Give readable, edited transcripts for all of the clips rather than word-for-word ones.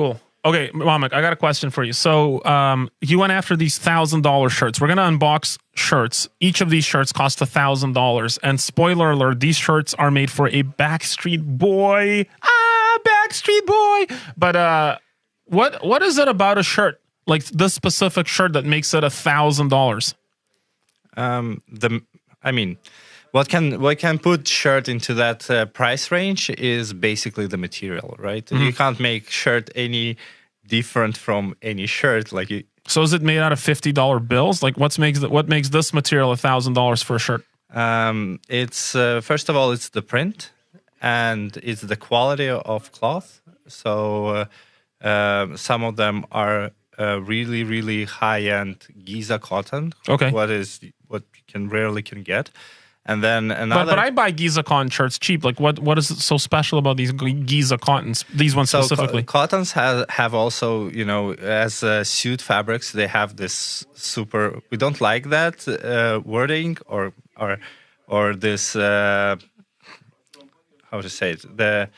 Cool. Okay, Mamik, I got a question for you. So you went after these $1,000 shirts. We're going to unbox shirts. Each of these shirts cost $1,000. And spoiler alert, these shirts are made for a Backstreet Boy. Backstreet Boy. But what is it about a shirt, like this specific shirt, that makes it $1,000? What can put shirt into that price range is basically the material, right? Mm-hmm. You can't make shirt any different from any shirt. So is it made out of $50 bills? Like what makes this material $1,000 for a shirt? It's first of all, it's the print and it's the quality of cloth. So some of them are really, really high-end Giza cotton. Okay, what you rarely can get. And then another. But I buy Giza cotton shirts cheap. Like what is so special about these Giza cottons? These ones specifically. Cottons have also, as suit fabrics, they have this super. We don't like that wording or this. How to say it? The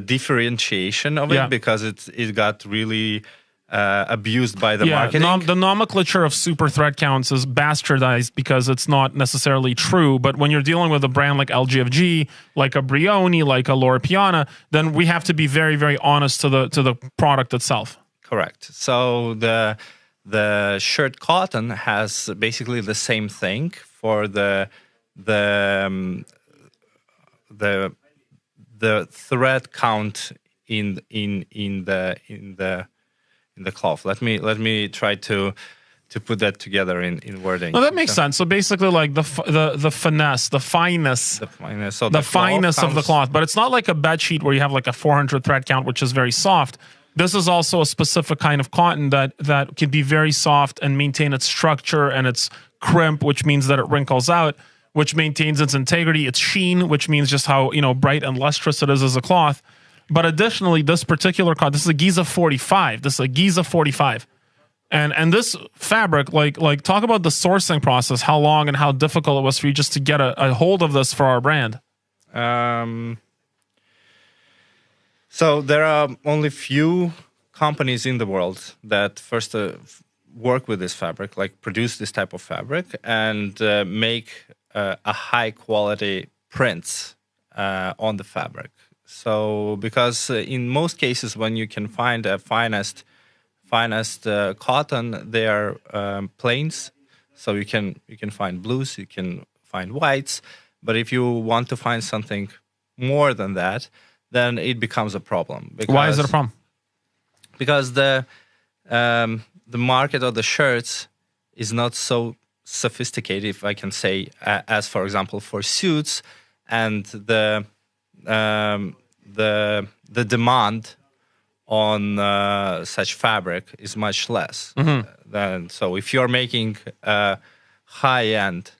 differentiation of it, because it got really. Abused by the marketing. The nomenclature of super thread counts is bastardized because it's not necessarily true. But when you're dealing with a brand like LGFG, like a Brioni, like a Loro Piana, then we have to be very, very honest to the product itself. Correct. So the shirt cotton has basically the same thing for the thread count in the cloth. Let me try to put that together in wording. No, that makes sense. So basically, like the finesse, the fineness of the cloth. But it's not like a bed sheet where you have like a 400 thread count, which is very soft. This is also a specific kind of cotton that can be very soft and maintain its structure and its crimp, which means that it wrinkles out, which maintains its integrity, its sheen, which means just how bright and lustrous it is as a cloth. But additionally, this particular cotton, this is a Giza 45. This is a Giza 45. And this fabric, like talk about the sourcing process, how long and how difficult it was for you just to get a hold of this for our brand. So there are only few companies in the world that first work with this fabric, like produce this type of fabric and make a high quality prints on the fabric. So, because in most cases, when you can find a finest cotton, they are plains. So you can find blues, you can find whites. But if you want to find something more than that, then it becomes a problem. Why is it a problem? Because the market of the shirts is not so sophisticated, if I can say, as for example for suits, and the demand on such fabric is much less. So if you're making a high-end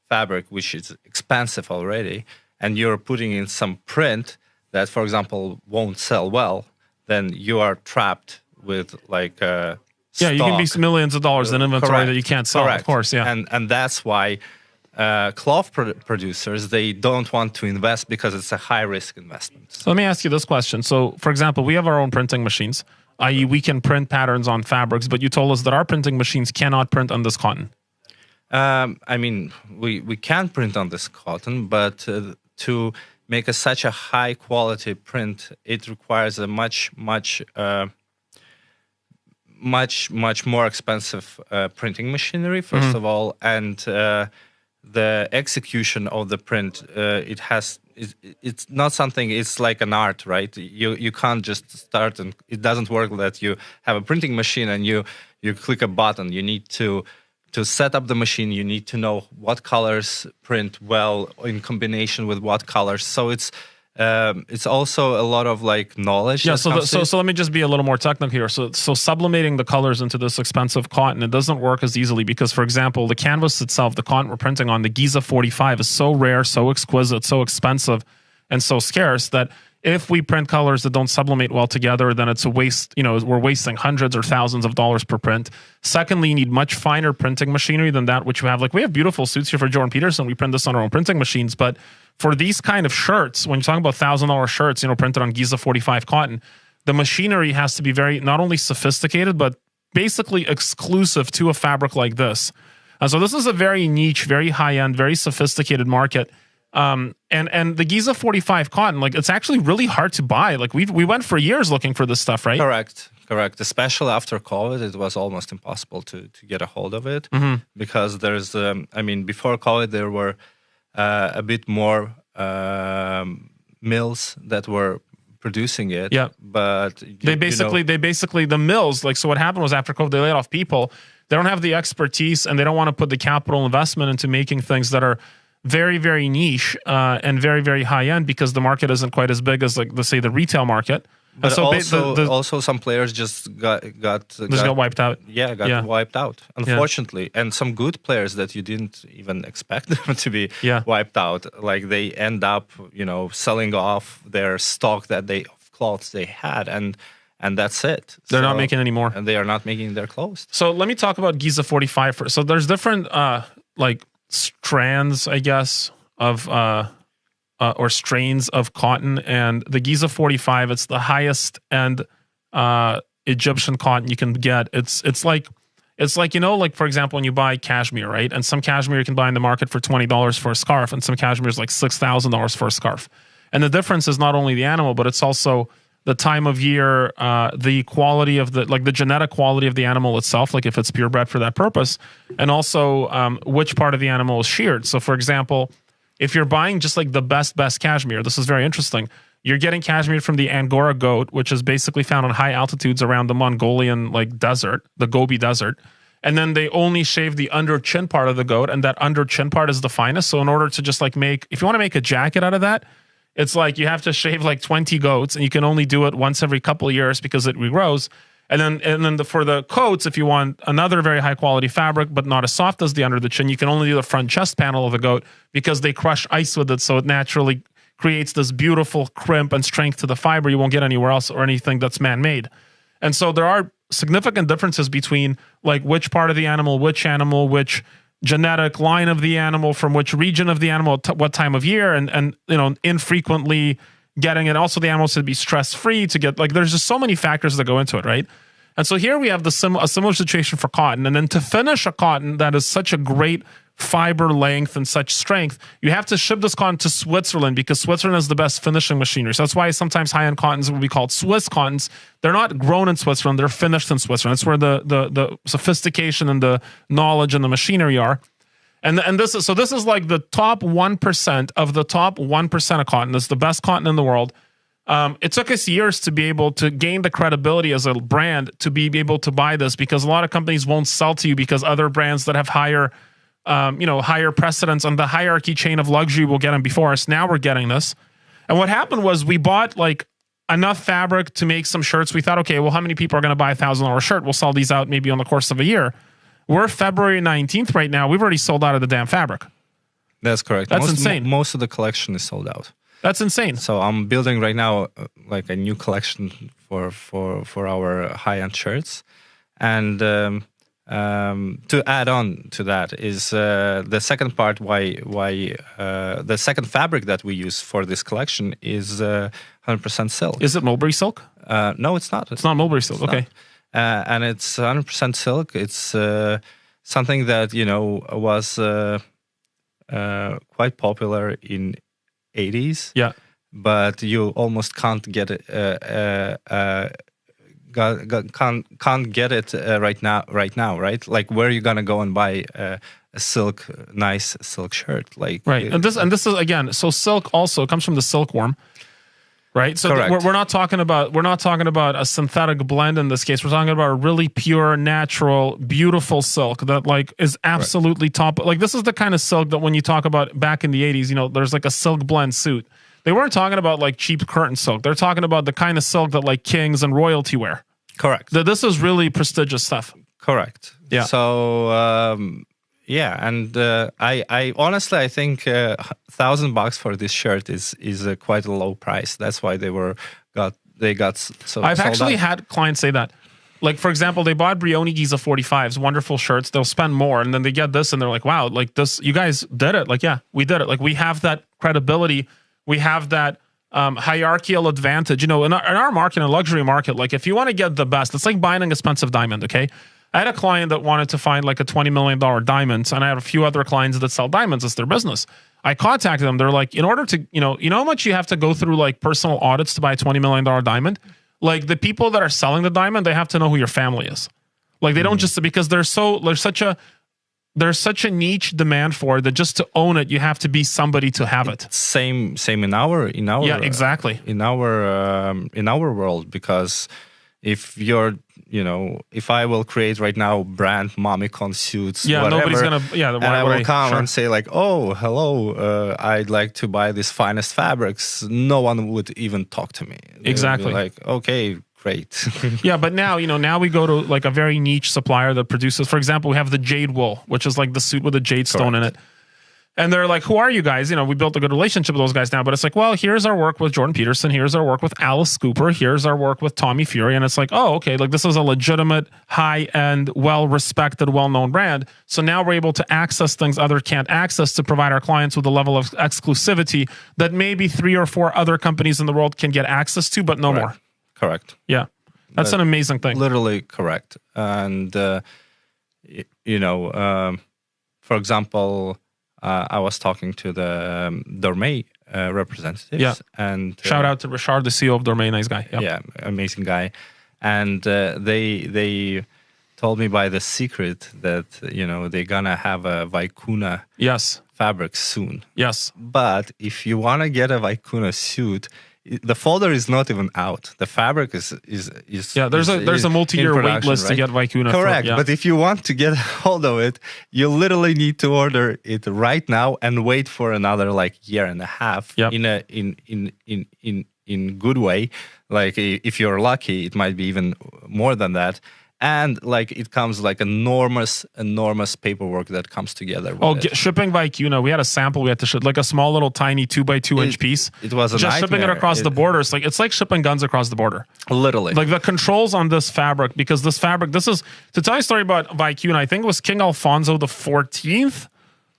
fabric, which is expensive already, and you're putting in some print that, for example, won't sell well, then you are trapped with like stock. You can be millions of dollars in inventory that you can't sell. Of course, and that's why cloth producers, they don't want to invest because it's a high-risk investment. So let me ask you this question. So, for example, we have our own printing machines, i.e. we can print patterns on fabrics, but you told us that our printing machines cannot print on this cotton. We can print on this cotton, but to make such a high-quality print, it requires a much more expensive printing machinery, first of all, and the execution of the print, it's not something, it's like an art, right? You can't just start, and it doesn't work that you have a printing machine and you click a button. You need to set up the machine, you need to know what colors print well in combination with what colors. So it's also a lot of like knowledge. Yeah. So let me just be a little more technical here. So sublimating the colors into this expensive cotton, it doesn't work as easily because, for example, the canvas itself, the cotton we're printing on, the Giza 45, is so rare, so exquisite, so expensive, and so scarce that if we print colors that don't sublimate well together, then it's a waste. We're wasting hundreds or thousands of dollars per print. Secondly, you need much finer printing machinery than that which you have. Like, we have beautiful suits here for Jordan Peterson. We print this on our own printing machines. But for these kind of shirts, when you're talking about $1,000 shirts, printed on Giza 45 cotton, the machinery has to be very, not only sophisticated, but basically exclusive to a fabric like this. So this is a very niche, very high-end, very sophisticated market. And the Giza 45 cotton, like, it's actually really hard to buy. Like, we went for years looking for this stuff, right? Correct. Especially after COVID, it was almost impossible to get a hold of it, because there's, before COVID, there were a bit more mills that were producing it. Yeah, but they basically the mills, like, so what happened was after COVID, they laid off people. They don't have the expertise, and they don't want to put the capital investment into making things that are very, very niche and very, very high end, because the market isn't quite as big as, like, let's say, the retail market. But so also some players just got wiped out. Yeah, wiped out, unfortunately. And some good players that you didn't even expect them to be wiped out. Like, they end up, selling off their stock of clothes they had, and that's it. They're not making any more. And they are not making their clothes. So let me talk about Giza 45 first. So there's different strands, I guess, of or strains of cotton, and the Giza 45, it's the highest end Egyptian cotton you can get. It's like for example, when you buy cashmere, right? And some cashmere you can buy in the market for $20 for a scarf, and some cashmere is like $6,000 for a scarf. And the difference is not only the animal, but it's also the time of year, the quality of the genetic quality of the animal itself, like if it's purebred for that purpose, and also which part of the animal is sheared. So, for example, if you're buying just like the best cashmere, this is very interesting. You're getting cashmere from the Angora goat, which is basically found on high altitudes around the Mongolian desert, the Gobi Desert. And then they only shave the under chin part of the goat, and that under chin part is the finest. So in order to just if you want to make a jacket out of that, it's like you have to shave 20 goats, and you can only do it once every couple of years because it regrows. And then for the coats, if you want another very high quality fabric, but not as soft as the under the chin, you can only do the front chest panel of the goat, because they crush ice with it, so it naturally creates this beautiful crimp and strength to the fiber you won't get anywhere else, or anything that's man-made. And so there are significant differences between which part of the animal, which genetic line of the animal, from which region of the animal, what time of year, and infrequently getting it. Also, the animals should be stress-free to get, there's just so many factors that go into it, right? And so here we have a similar situation for cotton. And then to finish a cotton that is such a great fiber length and such strength, you have to ship this cotton to Switzerland, because Switzerland is the best finishing machinery. So that's why sometimes high-end cottons will be called Swiss cottons. They're not grown in Switzerland, they're finished in Switzerland. That's where the sophistication and the knowledge and the machinery are. And this is like the top 1% of the top 1% of cotton. This is the best cotton in the world. It took us years to be able to gain the credibility as a brand to be able to buy this, because a lot of companies won't sell to you because other brands that have higher precedence on the hierarchy chain of luxury will get them before us. Now we're getting this. And what happened was we bought enough fabric to make some shirts. We thought, okay, well, how many people are going to buy a $1,000 shirt? We'll sell these out maybe on the course of a year. We're February 19th right now. We've already sold out of the damn fabric. That's correct. That's insane. Most of the collection is sold out. That's insane. So I'm building right now a new collection for our high-end shirts. And to add on to that is the second part why the second fabric that we use for this collection is 100% silk. Is it mulberry silk? No, it's not. It's not mulberry silk. Okay. And it's 100% silk. It's something that was quite popular in 80s. Yeah. But you almost can't get it. Can't get it right now. Right? Like, where are you gonna go and buy a nice silk shirt? Right. And this is again. So silk also comes from the silkworm. Right, so we're not talking about a synthetic blend in this case. We're talking about a really pure, natural, beautiful silk that is absolutely top. This is the kind of silk that when you talk about back in the 80s, there's a silk blend suit. They weren't talking about cheap curtain silk. They're talking about the kind of silk that kings and royalty wear. Correct. This is really prestigious stuff. Correct. Yeah. So. And I honestly I think $1,000 for this shirt is quite a low price. That's why they got so. I've actually had clients say that. For example, they bought Brioni Giza 45s, wonderful shirts. They'll spend more, and then they get this, and they're like, "Wow, this! You guys did it! Yeah, we did it! We have that credibility, we have that hierarchical advantage. You know, in our market, in a luxury market, like if you want to get the best, it's like buying an expensive diamond, okay? I had a client that wanted to find like a $20 million diamond, and I have a few other clients that sell diamonds. It's their business. I contacted them. They're like, in order to, you know how much you have to go through like personal audits to buy a $20 million diamond? Like the people that are selling the diamond, they have to know who your family is. Like they don't just, because there's such a niche demand for it that just to own it, you have to be somebody to have it. Same in our yeah, exactly. In our world, because if you're, if I will create right now brand Mamikon suits, whatever, nobody's gonna, and I will come and say like, oh, hello, I'd like to buy these finest fabrics. No one would even talk to me. Exactly. Like, okay, great. Yeah, but now, now we go to like a very niche supplier that produces, for example, we have the jade wool, which is like the suit with a jade stone in it. And they're like, who are you guys? We built a good relationship with those guys now, but it's like, well, here's our work with Jordan Peterson. Here's our work with Alice Cooper. Here's our work with Tommy Fury. And it's like, oh, okay, like this is a legitimate, high-end, well-respected, well-known brand. So now we're able to access things others can't access to provide our clients with a level of exclusivity that maybe 3 or 4 other companies in the world can get access to, but no more. Correct. Yeah. That's an amazing thing. Literally correct. And, for example, I was talking to the Dormey representatives. Yeah. And shout out to Richard, the CEO of Dormey, nice guy. Yep. Yeah, amazing guy. And they told me by the secret that they're gonna have a Vicuna fabric soon. Yes. But if you want to get a Vicuna suit, the folder is not even out. The fabric is there's a multi-year wait list, right? To get Vicuna. Correct. But if you want to get a hold of it, you literally need to order it right now and wait for another like year and a half. Yep. In good way. Like if you're lucky, it might be even more than that. And like it comes like enormous paperwork that comes together with it. Shipping Vicuna, we had a sample we had to ship, like a small little tiny 2x2 inch piece. It was a just nightmare. Shipping it across the border. It's like shipping guns across the border. Literally. Like the controls on this fabric, because this fabric, this is, to tell you a story about Vicuna, I think it was King Alfonso the 14th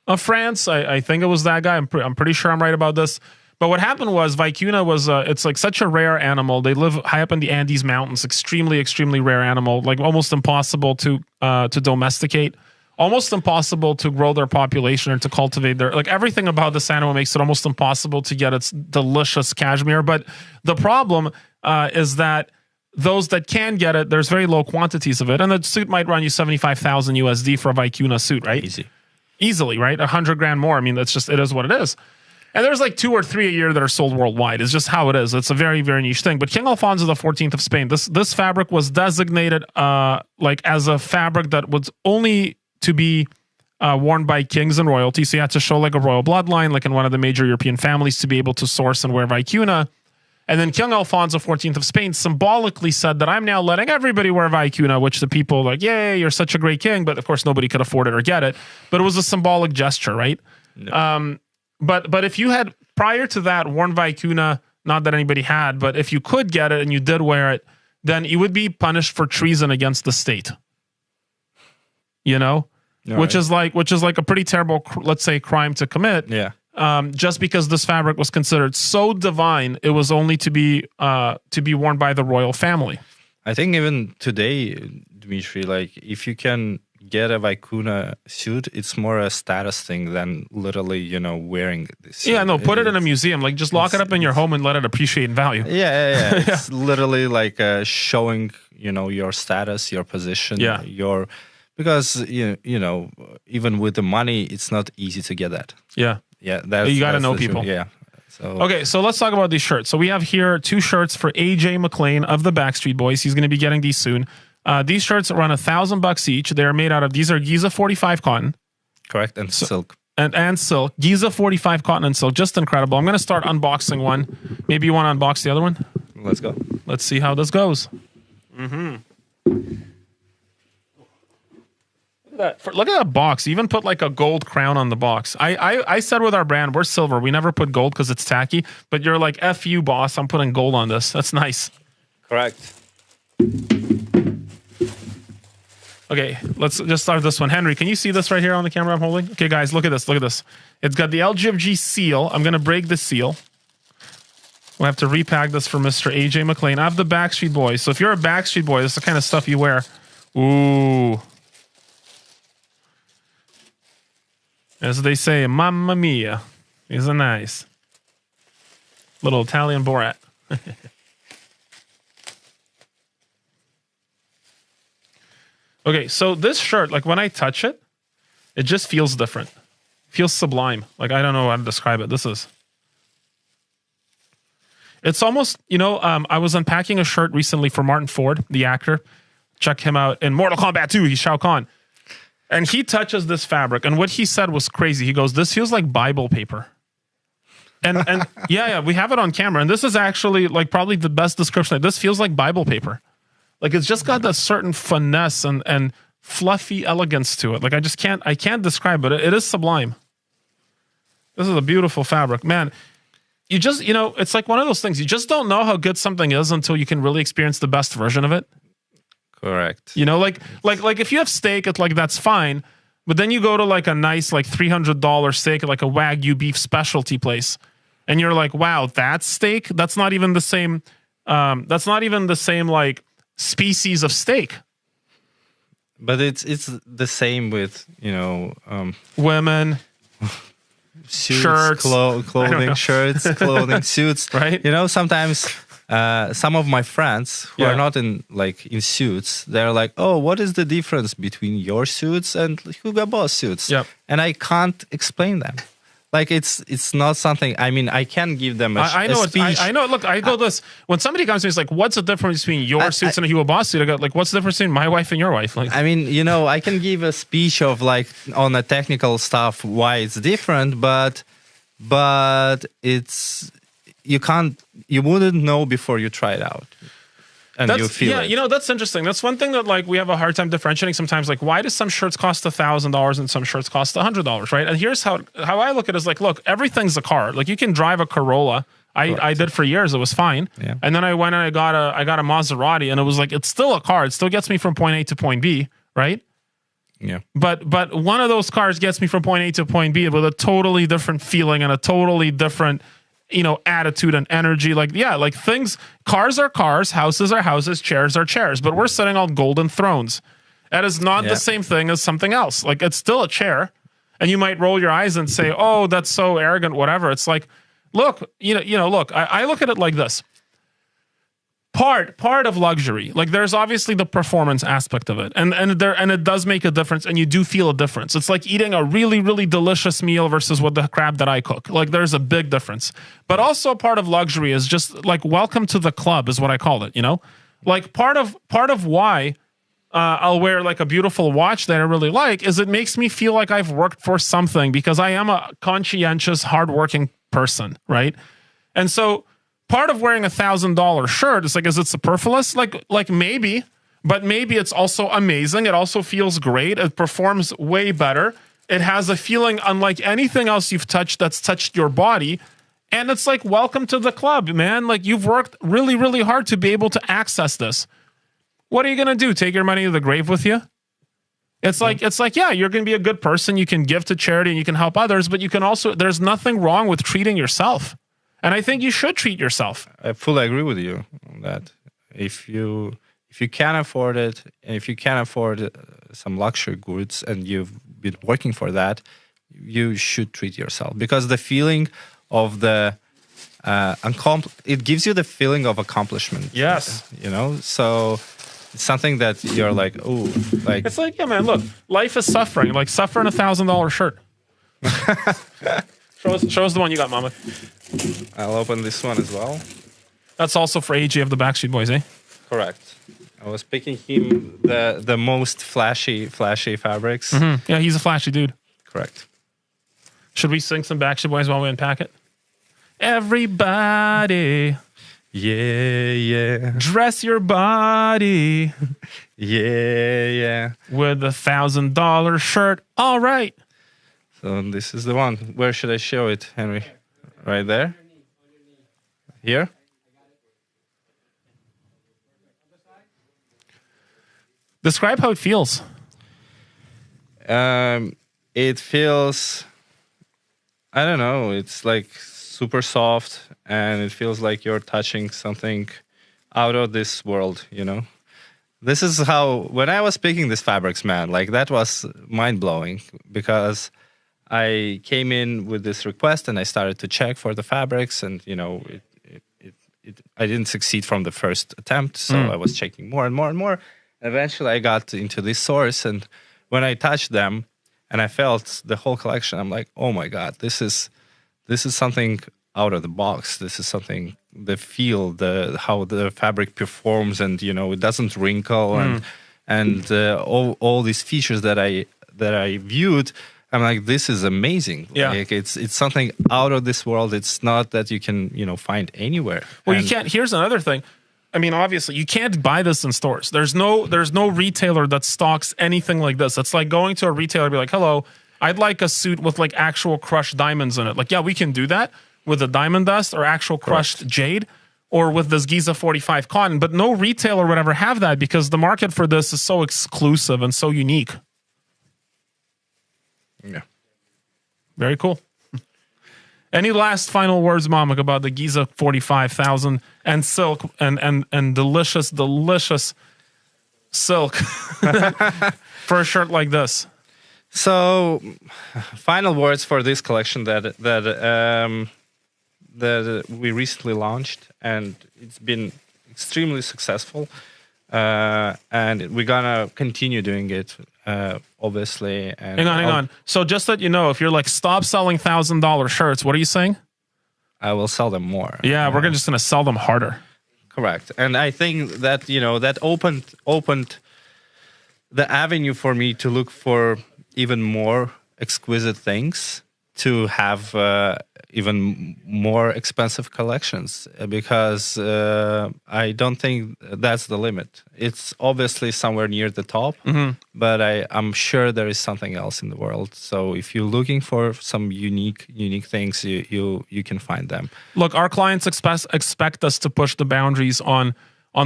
of France. I think it was that guy. I'm pretty sure I'm right about this. But what happened was Vicuna was, it's like such a rare animal. They live high up in the Andes Mountains, extremely, extremely rare animal, like almost impossible to domesticate, almost impossible to grow their population or to cultivate their, like everything about this animal makes it almost impossible to get its delicious cashmere. But the problem is that those that can get it, there's very low quantities of it. And the suit might run you 75,000 USD for a Vicuna suit, right? Easily, right? 100 grand more. I mean, it is what it is. And there's like 2 or 3 a year that are sold worldwide. It's just how it is. It's a very, very niche thing. But King Alfonso the 14th of Spain, this fabric was designated like as a fabric that was only to be worn by kings and royalty. So you had to show like a royal bloodline, like in one of the major European families, to be able to source and wear Vicuna. And then King Alfonso 14th of Spain symbolically said that I'm now letting everybody wear Vicuna, which the people like, yay, you're such a great king. But of course, nobody could afford it or get it. But it was a symbolic gesture, right? No. But if you had, prior to that, worn Vicuna, not that anybody had, but if you could get it and you did wear it, then you would be punished for treason against the state. Which is like a pretty terrible, let's say, crime to commit. Yeah. Just because this fabric was considered so divine, it was only to be worn by the royal family. I think even today, Dimitry, like if you can get a Vicuna suit, it's more a status thing than literally, wearing this. Yeah, no, put it in a museum. Like just lock it up in your home and let it appreciate in value. Yeah. It's literally like showing, your status, your position, because even with the money, it's not easy to get that. Yeah. Yeah, you got to know people. Yeah. Okay, so let's talk about these shirts. So we have here 2 shirts for AJ McLean of the Backstreet Boys. He's going to be getting these soon. These shirts run $1,000 each. They're made out of, these are Giza 45 cotton. Correct, and silk. And silk. Giza 45 cotton and silk. Just incredible. I'm going to start unboxing one. Maybe you want to unbox the other one? Let's go. Let's see how this goes. Look at that box. You even put like a gold crown on the box. I said with our brand, we're silver. We never put gold because it's tacky. But you're like, F you, boss. I'm putting gold on this. That's nice. Correct. Okay, let's just start this one. Henry, can you see this right here on the camera I'm holding? Okay, guys, look at this. Look at this. It's got the LGFG seal. I'm going to break the seal. We'll have to repack this for Mr. AJ McLean. I have the Backstreet Boys. So if you're a Backstreet Boy, this is the kind of stuff you wear. Ooh. As they say, Mamma Mia. These are nice. Little Italian Borat. Okay, so this shirt, like when I touch it, it just feels different. It feels sublime. Like I don't know how to describe it. It's almost, I was unpacking a shirt recently for Martin Ford, the actor. Check him out in Mortal Kombat 2. He's Shao Kahn. And he touches this fabric. And what he said was crazy. He goes, this feels like Bible paper. And yeah, we have it on camera. And this is actually like probably the best description. This feels like Bible paper. Like it's just got that certain finesse and fluffy elegance to it. Like I can't describe it. It is sublime. This is a beautiful fabric. Man, you just, it's like one of those things. You just don't know how good something is until you can really experience the best version of it. Correct. Like if you have steak, it's like, that's fine. But then you go to like a nice, like $300 steak at like a Wagyu beef specialty place. And you're like, wow, that steak, that's not even the same. That's not even the same like species of steak. But it's the same with, women. Suits, shirts, clothing, shirts, clothing, suits. Right? Sometimes some of my friends who are not in suits, they're like, "Oh, what is the difference between your suits and Hugo Boss suits?" Yep. And I can't explain them. Like it's not something. I mean, I can give them a speech. I know. Look, I go this. When somebody comes to me, it's like, "What's the difference between your suits and a Hugo Boss suit?" I go, like, "What's the difference between my wife and your wife?" Like, I mean, I can give a speech of like on the technical stuff why it's different, but it's you wouldn't know before you try it out. And you feel it. That's interesting. That's one thing that like we have a hard time differentiating sometimes. Like, why do some shirts cost $1,000 and some shirts cost $100, right? And here's how I look at it is like, look, everything's a car. Like you can drive a Corolla. I did for years. It was fine. Yeah. And then I went and I got a Maserati, and it was like, it's still a car. It still gets me from point A to point B, right? Yeah. But one of those cars gets me from point A to point B with a totally different feeling and a totally different attitude and energy. Cars are cars, houses are houses, chairs are chairs, but we're sitting on golden thrones. That is not the same thing as something else. Like it's still a chair, and you might roll your eyes and say, "Oh, that's so arrogant," whatever. It's like, look, look, I look at it like this. Part of luxury, like there's obviously the performance aspect of it, and it does make a difference, and you do feel a difference. It's like eating a really, really delicious meal versus what the crap that I cook. Like there's a big difference. But also part of luxury is just like welcome to the club is what I call it. Like part of why I'll wear like a beautiful watch that I really like is it makes me feel like I've worked for something because I am a conscientious, hardworking person, right? And so part of wearing $1,000 shirt is like, is it superfluous? Like maybe, but maybe it's also amazing. It also feels great. It performs way better. It has a feeling unlike anything else you've touched that's touched your body. And it's like, welcome to the club, man. Like you've worked really, really hard to be able to access this. What are you going to do? Take your money to the grave with you? It's like, yeah, you're going to be a good person. You can give to charity and you can help others, but you can also, there's nothing wrong with treating yourself. And I think you should treat yourself. I fully agree with you on that. If you can afford it, and if you can afford some luxury goods, and you've been working for that, you should treat yourself, because the feeling of the it gives you the feeling of accomplishment. Yes, So it's something that you're like, oh, like it's like, yeah, man. Look, life is suffering. Like suffering $1,000 shirt. Show us the one you got, Mama. I'll open this one as well. That's also for AJ of the Backstreet Boys, eh? Correct. I was picking him the most flashy fabrics. Mm-hmm. Yeah, he's a flashy dude. Correct. Should we sing some Backstreet Boys while we unpack it? Everybody. Yeah. Dress your body. Yeah. With $1,000 shirt. All right. So this is the one. Where should I show it, Henry? Right there? Here? Describe how it feels. It feels, I don't know, it's like super soft and it feels like you're touching something out of this world, This is how, when I was picking these fabrics, man, like that was mind-blowing, because I came in with this request and I started to check for the fabrics, and I didn't succeed from the first attempt, so I was checking more and more and more. Eventually I got into this source, and when I touched them and I felt the whole collection, I'm like, oh my God, this is something out of the box. This is something, the feel, how the fabric performs, and it doesn't wrinkle, and all these features that I viewed. I'm like, this is amazing. Yeah. Like it's something out of this world. It's not that you can find anywhere. Well, you can't. Here's another thing. I mean, obviously, you can't buy this in stores. There's no retailer that stocks anything like this. It's like going to a retailer and be like, hello, I'd like a suit with like actual crushed diamonds in it. Like, yeah, we can do that with the diamond dust or actual crushed jade, or with this Giza 45 cotton. But no retailer would ever have that, because the market for this is so exclusive and so unique. Yeah. Very cool. Any last final words, Mamik, about the Giza 45,000 and silk and delicious silk for a shirt like this? So, final words for this collection that we recently launched, and it's been extremely successful, and we're gonna continue doing it, obviously. And hang on. So just that you know, if you're like, stop selling $1,000 shirts, what are you saying? I will sell them more. Yeah, we're just gonna sell them harder. Correct, and I think that that opened the avenue for me to look for even more exquisite things, to have even more expensive collections, because I don't think that's the limit. It's obviously somewhere near the top, but I'm sure there is something else in the world. So if you're looking for some unique things, you can find them. Look, our clients expect us to push the boundaries on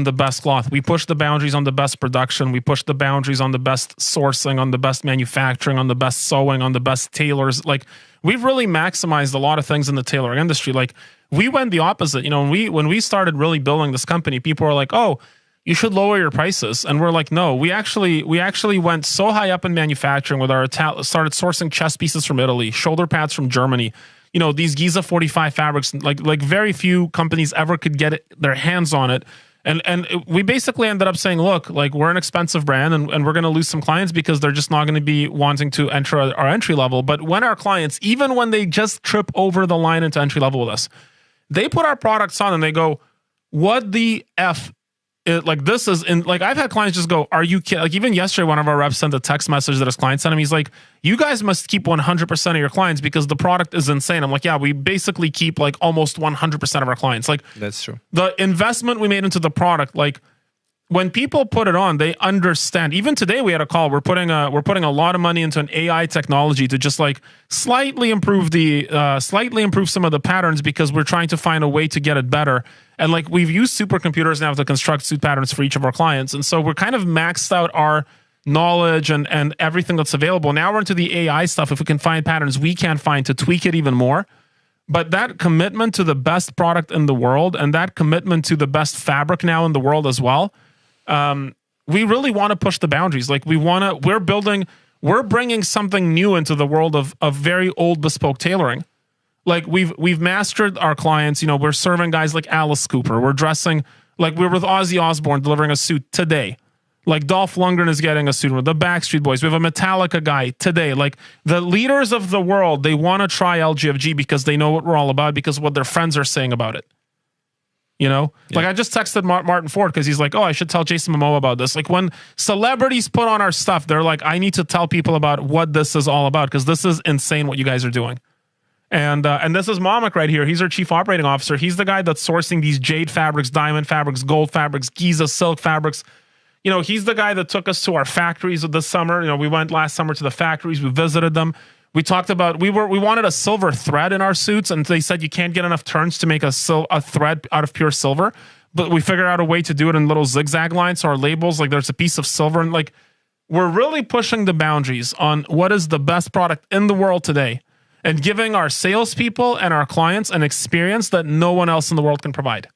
the best cloth. We push the boundaries on the best production. We push the boundaries on the best sourcing, on the best manufacturing, on the best sewing, on the best tailors. Like, we've really maximized a lot of things in the tailoring industry. Like, we went the opposite. When we started really building this company, people were like, "Oh, you should lower your prices," and we're like, "No." We actually went so high up in manufacturing with started sourcing chest pieces from Italy, shoulder pads from Germany. These Giza 45 fabrics, like very few companies ever could get their hands on it. And we basically ended up saying, look, like, we're an expensive brand, and we're going to lose some clients because they're just not going to be wanting to enter our entry level. But when our clients, even when they just trip over the line into entry level with us, they put our products on and they go, what the F? This is in, like, I've had clients just go, are you kidding? Like, even yesterday, one of our reps sent a text message that his client sent him. He's like, you guys must keep 100% of your clients because the product is insane. I'm like, yeah, we basically keep like almost 100% of our clients. Like, that's true. The investment we made into the product, like, when people put it on, they understand. Even today, we had a call. We're putting a lot of money into an AI technology to just like slightly improve some of the patterns, because we're trying to find a way to get it better. And like, we've used supercomputers now to construct suit patterns for each of our clients, and so we're kind of maxed out our knowledge and everything that's available. Now we're into the AI stuff. If we can find patterns we can't find, to tweak it even more. But that commitment to the best product in the world, and that commitment to the best fabric now in the world as well. We really want to push the boundaries. Like, we're bringing something new into the world of very old bespoke tailoring. Like, we've mastered our clients. We're serving guys like Alice Cooper. We're dressing, like, we're with Ozzy Osbourne delivering a suit today. Like, Dolph Lundgren is getting a suit with the Backstreet Boys. We have a Metallica guy today. Like, the leaders of the world, they want to try LGFG because they know what we're all about, because of what their friends are saying about it. Yeah. Like, I just texted Martin Ford because he's like, oh, I should tell Jason Momoa about this. Like, when celebrities put on our stuff, they're like, I need to tell people about what this is all about, because this is insane what you guys are doing. And this is Mamik right here. He's our chief operating officer. He's the guy that's sourcing these jade fabrics, diamond fabrics, gold fabrics, Giza silk fabrics. He's the guy that took us to our factories this summer. We went last summer to the factories. We visited them. We talked about, we wanted a silver thread in our suits, and they said you can't get enough turns to make a thread out of pure silver. But we figured out a way to do it in little zigzag lines. So our labels, like, there's a piece of silver, and like, we're really pushing the boundaries on what is the best product in the world today. and giving our salespeople and our clients an experience that no one else in the world can provide.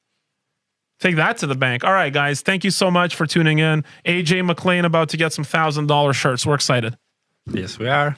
Take that to the bank. All right, guys. Thank you so much for tuning in. AJ McLean about to get some $1,000 shirts. We're excited. Yes, we are.